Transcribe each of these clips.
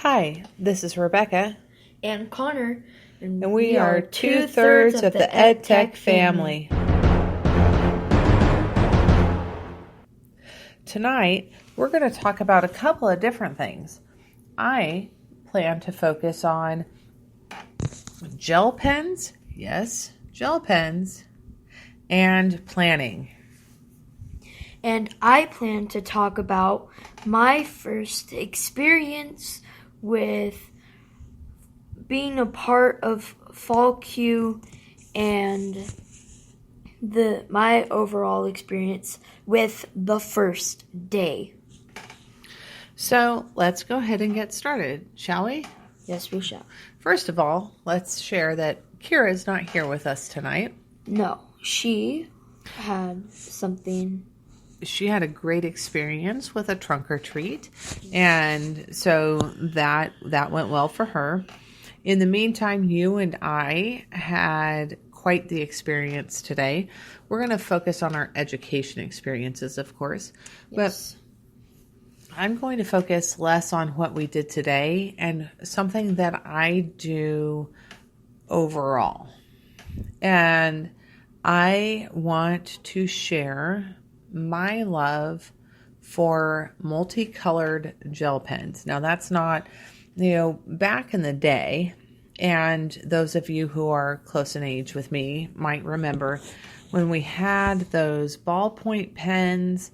Hi, this is Rebecca, and Connor, and we are two-thirds of the EdTech family. Tonight, we're going to talk about a couple of different things. I plan to focus on gel pens, yes, gel pens, and planning. And I plan to talk about my first experience with being a part of FallCUE and my overall experience with the first day. So let's go ahead and get started, shall we? Yes, we shall. First of all, let's share that Kira is not here with us tonight. No, she had something. She had a great experience with a trunk or treat, and so that went well for her. In the meantime, you and I had quite the experience today. We're going to focus on our education experiences, of course, Yes. but I'm going to focus less on what we did today and something that I do overall. And I want to share my love for multicolored gel pens. Now, that's not, back in the day, and those of you who are close in age with me might remember when we had those ballpoint pens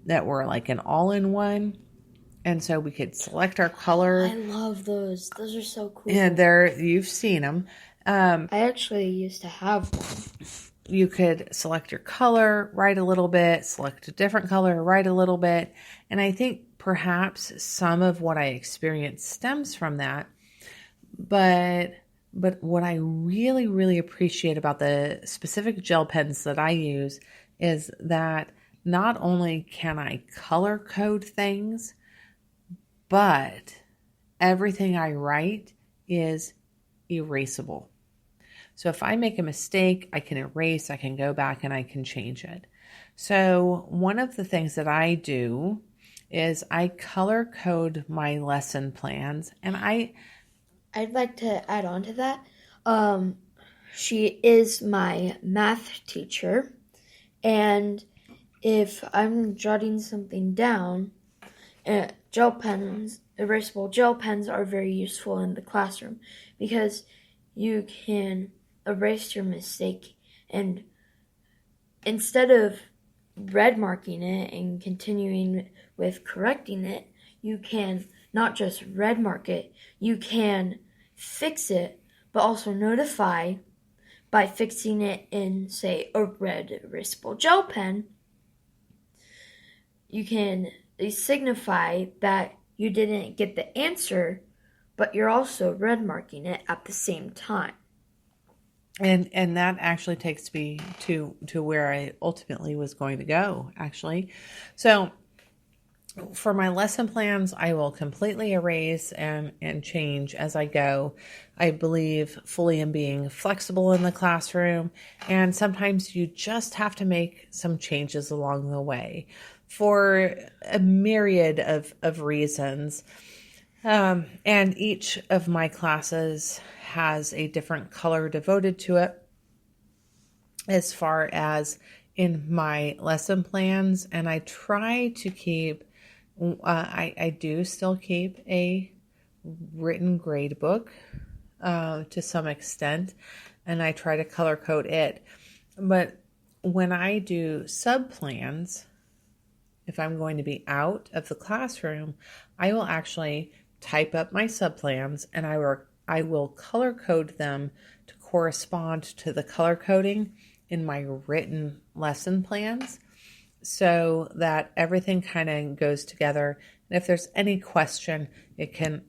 that were like an all-in-one, and so we could select our color. I love those. Those are so cool. And you've seen them. I actually used to have one. You could select your color, write a little bit, select a different color, write a little bit. And I think perhaps some of what I experienced stems from that. But what I really, really appreciate about the specific gel pens that I use is that not only can I color code things, but everything I write is erasable. So if I make a mistake, I can erase, I can go back, and I can change it. So one of the things that I do is I color code my lesson plans, and I'd like to add on to that. She is my math teacher, and if I'm jotting something down, erasable gel pens are very useful in the classroom because you can erase your mistake, and instead of red marking it and continuing with correcting it, you can not just red mark it, you can fix it, but also notify by fixing it in, say, a red erasable gel pen. You can signify that you didn't get the answer, but you're also red marking it at the same time. And that actually takes me to where I ultimately was going to go, actually. So for my lesson plans, I will completely erase and change as I go. I believe fully in being flexible in the classroom, and sometimes you just have to make some changes along the way for a myriad of reasons. And each of my classes has a different color devoted to it as far as in my lesson plans. And I try to keep, I do still keep a written grade book to some extent, and I try to color code it. But when I do sub plans, if I'm going to be out of the classroom, I will actually type up my subplans, and I will color code them to correspond to the color coding in my written lesson plans so that everything kind of goes together. And if there's any question, it can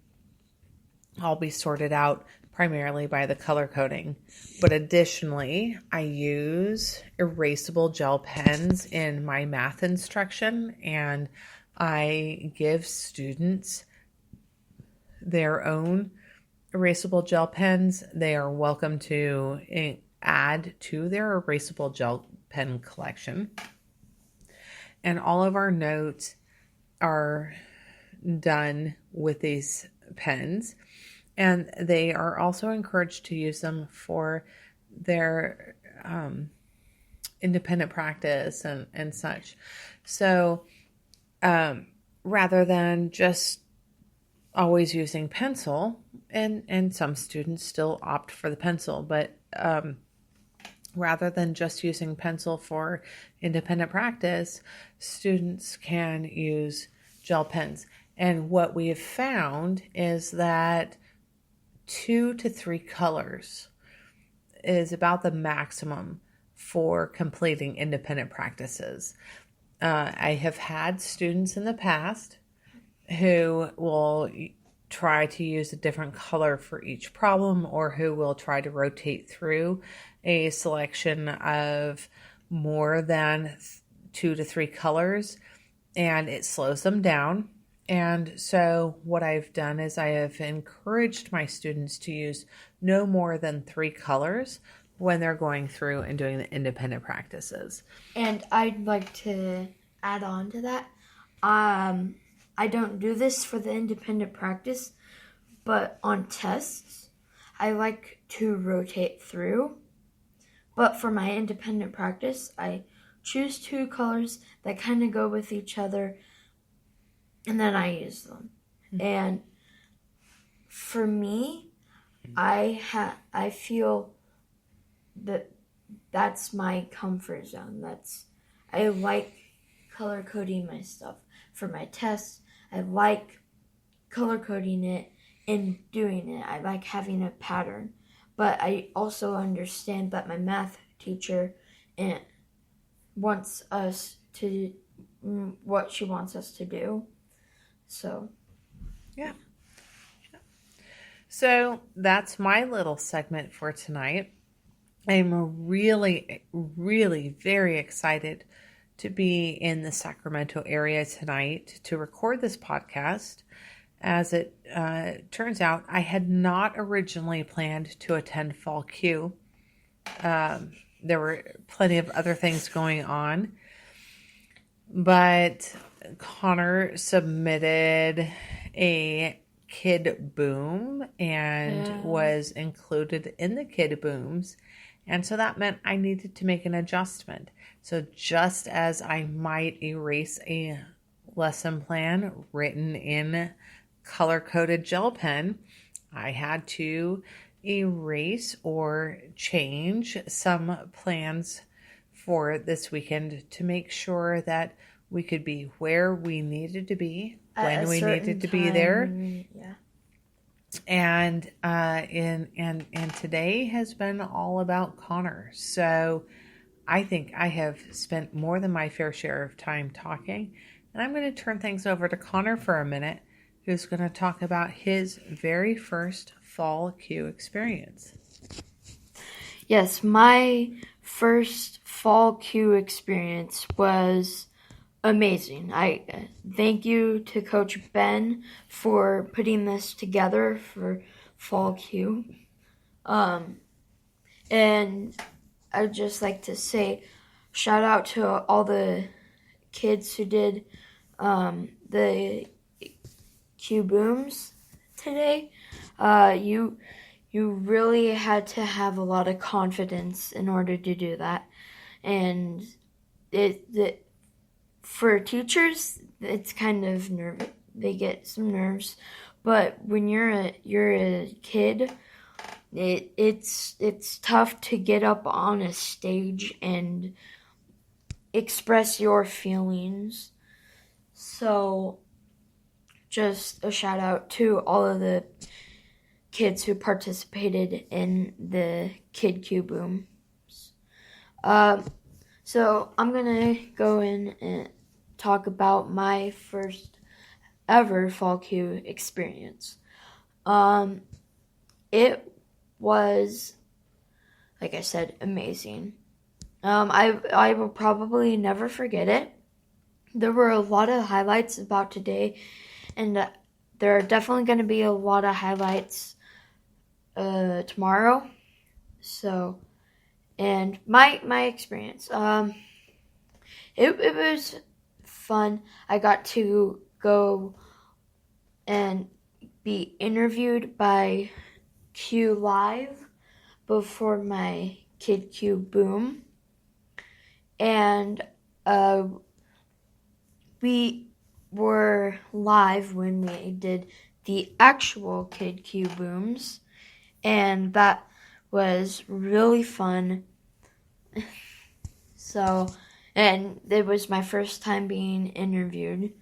all be sorted out primarily by the color coding. But additionally, I use erasable gel pens in my math instruction, and I give students their own erasable gel pens. They are welcome to add to their erasable gel pen collection. And all of our notes are done with these pens, and they are also encouraged to use them for their independent practice and such. So rather than just always using pencil, and some students still opt for the pencil, but rather than just using pencil for independent practice, students can use gel pens. And what we have found is that 2 to 3 colors is about the maximum for completing independent practices. I have had students in the past who will try to use a different color for each problem, or who will try to rotate through a selection of more than 2 to 3 colors, and it slows them down. And so what I've done is I have encouraged my students to use no more than 3 colors when they're going through and doing the independent practices. And I'd like to add on to that. I don't do this for the independent practice, but on tests, I like to rotate through. But for my independent practice, I choose 2 colors that kind of go with each other, and then I use them. Mm-hmm. And for me, I feel that's my comfort zone. I like color coding my stuff. For my tests, I like color coding it and doing it. I like having a pattern. But I also understand that my math teacher wants us to what she wants us to do. So, yeah. So that's my little segment for tonight. I'm really, really very excited to be in the Sacramento area tonight to record this podcast. As it turns out, I had not originally planned to attend FallCUE. There were plenty of other things going on, but Connor submitted a kid boom and was included in the kid booms. And so that meant I needed to make an adjustment. So just as I might erase a lesson plan written in color-coded gel pen, I had to erase or change some plans for this weekend to make sure that we could be where we needed to be, when we needed to be there. Yeah. And today has been all about Connor. So I think I have spent more than my fair share of time talking, and I'm going to turn things over to Connor for a minute, who's going to talk about his very first FallCUE experience. Yes, my first FallCUE experience was amazing. I thank you to Coach Ben for putting this together for FallCUE. And I'd just like to say shout out to all the kids who did the Q booms today. You really had to have a lot of confidence in order to do that, and it for teachers it's kind of they get some nerves, but when you're a kid, it's tough to get up on a stage and express your feelings. So just a shout out to all of the kids who participated in the Kid Q Booms. So I'm gonna go in and talk about my first ever FallCUE experience. It was, like I said, amazing. I will probably never forget it. There were a lot of highlights about today, and there are definitely going to be a lot of highlights tomorrow. So, and my experience, it was fun. I got to go and be interviewed by Q Live before my Kid Q Boom. And we were live when we did the actual Kid Q Booms. And that was really fun. And it was my first time being interviewed.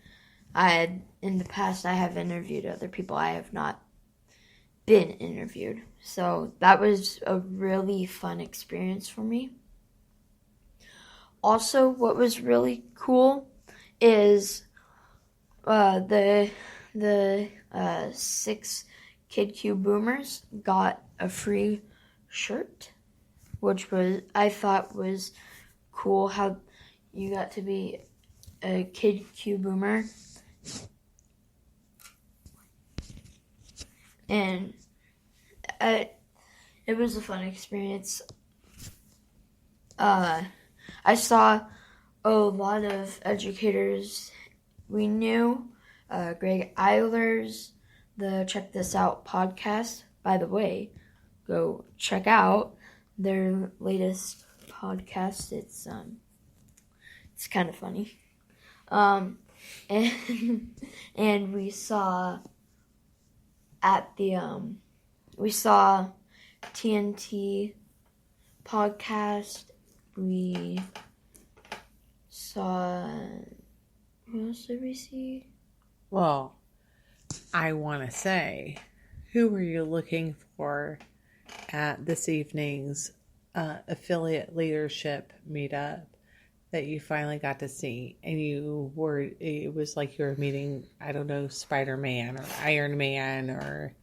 In the past, I have interviewed other people. I have not been interviewed. So that was a really fun experience for me. Also, what was really cool is the 6 Kid Q Boomers got a free shirt, which I thought was cool how you got to be a Kid Q Boomer. And it was a fun experience. I saw a lot of educators we knew. Greg Eilers, the Check This Out podcast. By the way, go check out their latest podcast. It's kind of funny. And we saw at the we saw TNT podcast. We saw, who else did we see? Well, I want to say, who were you looking for at this evening's affiliate leadership meetup that you finally got to see? And it was like you were meeting, I don't know, Spider-Man or Iron Man or...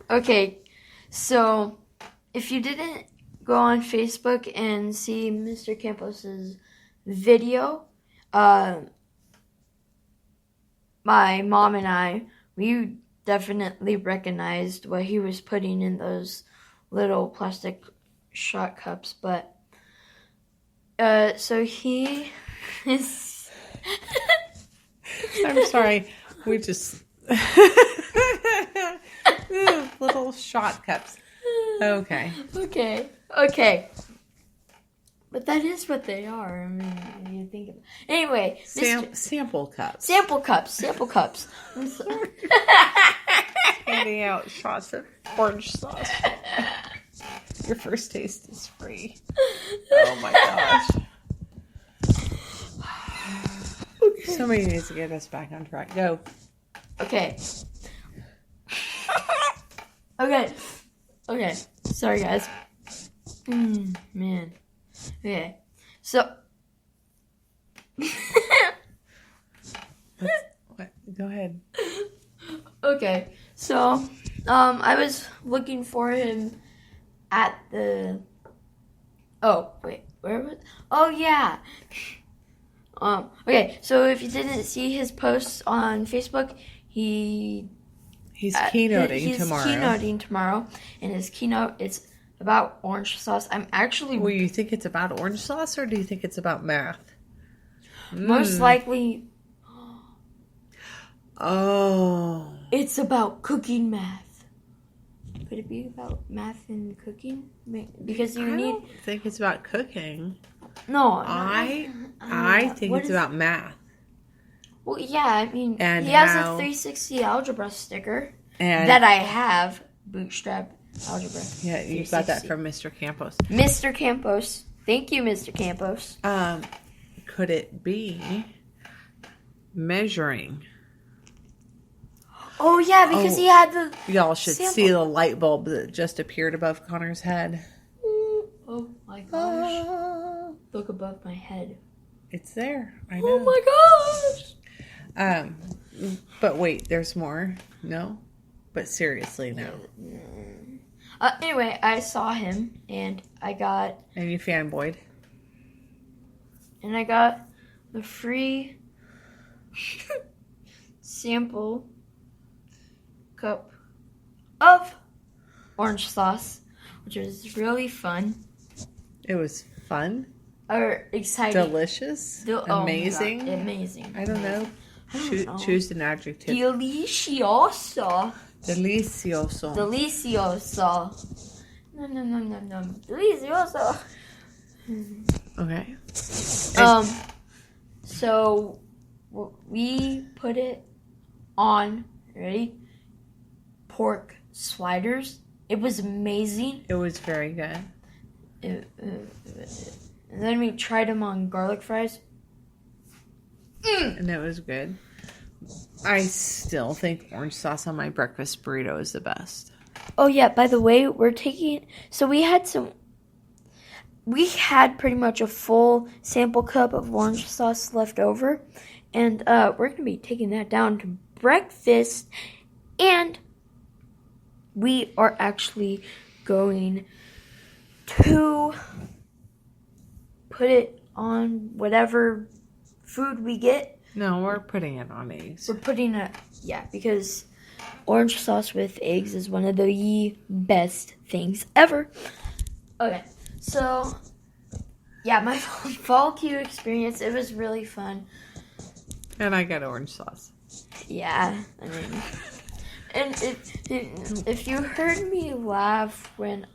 Okay, so if you didn't go on Facebook and see Mr. Campos's video, my mom and I, we definitely recognized what he was putting in those little plastic shot cups, but so he is... I'm sorry, we just... little shot cups. Okay. But that is what they are. I mean, when you think of it. Anyway. Sample cups. Sample cups. I'm sorry. Handing out shots of orange sauce. Your first taste is free. Oh my gosh. Okay. Somebody needs to get us back on track. Go. Okay. Sorry, guys. Man. Okay. So. What? Go ahead. Okay. So, I was looking for him at the... Oh, wait. Where was... Oh, yeah. Okay. So, if you didn't see his posts on Facebook, he's keynoting tomorrow. He's keynoting tomorrow, and his keynote is about orange sauce. I'm actually... Well, you think it's about orange sauce, or do you think it's about math? Most likely... Oh. It's about cooking math. Could it be about math and cooking? Because I don't think it's about cooking. No. I think it's about math. Well, yeah, I mean, and he has a 360 algebra sticker and that I have. Bootstrap algebra. Yeah, you got that from Mr. Campos. Mr. Campos. Thank you, Mr. Campos. Could it be measuring? Oh, yeah, because he had the... Y'all should see the light bulb that just appeared above Connor's head. Oh, my gosh. Look above my head. It's there. I know. Oh, my gosh. But wait, there's more. No? But seriously, no. Anyway, I saw him, and I got... And you fanboyed. And I got the free sample cup of orange sauce, which was really fun. It was fun. Or exciting. Delicious. Oh amazing. amazing. I don't know. Choose an adjective. Delicioso. Delicioso. Delicioso. No. Delicioso. Okay. So we put it on, ready? Pork sliders. It was amazing. It was very good. And then we tried them on garlic fries. And it was good. I still think orange sauce on my breakfast burrito is the best. Oh yeah, by the way, we had pretty much a full sample cup of orange sauce left over, and we're going to be taking that down to breakfast, and we are actually going to put it on whatever food we get. No, we're putting it on eggs. We're putting it, because orange sauce with eggs is one of the best things ever. Okay, so, my FallCUE experience, it was really fun. And I got orange sauce. Yeah, and if you heard me laugh when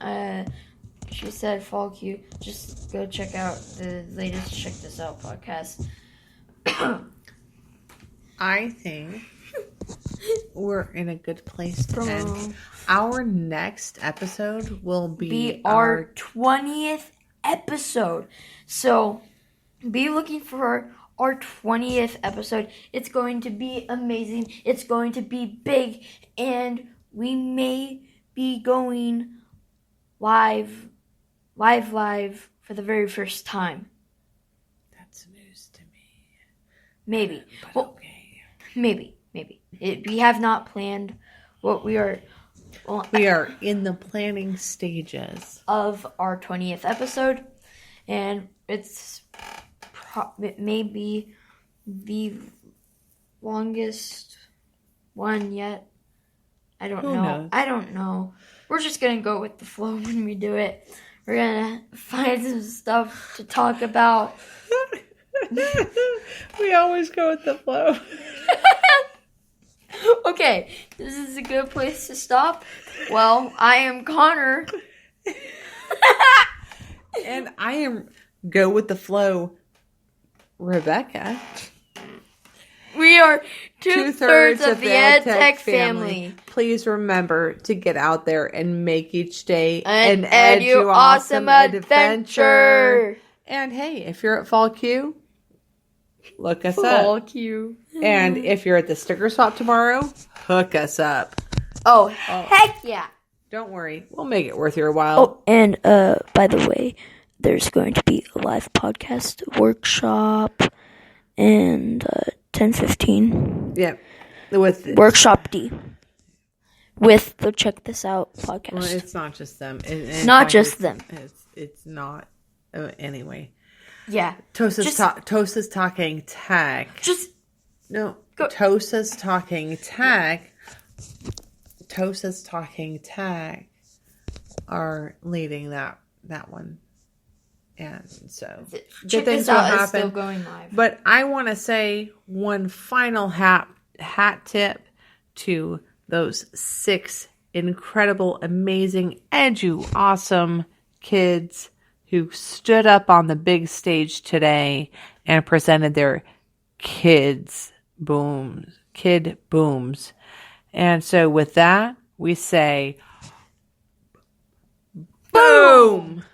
she said FallCUE, just go check out the latest Check This Out podcast. I think we're in a good place to end. Our next episode will be our 20th episode. So be looking for our 20th episode. It's going to be amazing. It's going to be big. And we may be going live for the very first time. That's news to me. Maybe. But okay. Maybe. We have not planned what we are. We are in the planning stages of our 20th episode, and it may be the longest one yet. I don't know. We're just gonna go with the flow when we do it. We're gonna find some stuff to talk about. We always go with the flow. Okay, this is a good place to stop. Well, I am Connor. And I am go with the flow, Rebecca. We are two-thirds of the EdTech family. Please remember to get out there and make each day an EduAwesomeAdventure. Adventure. And hey, if you're at FallCUE, look us up. FallCUE. And if you're at the sticker swap tomorrow, hook us up. Oh, heck yeah. Don't worry. We'll make it worth your while. Oh, and by the way, there's going to be a live podcast workshop and 10:15. Yeah. With Workshop D. With the Check This Out podcast. Well, it's not just them. Not just them. It's not. Anyway. Yeah. Tosa's talking tech. Tosa's talking tech. Tosa's talking tech are leading that one. And so Check This Out is still going live. But I want to say one final hat tip to those 6 incredible, amazing, awesome kids who stood up on the big stage today and presented their kid booms. And so with that, we say, boom!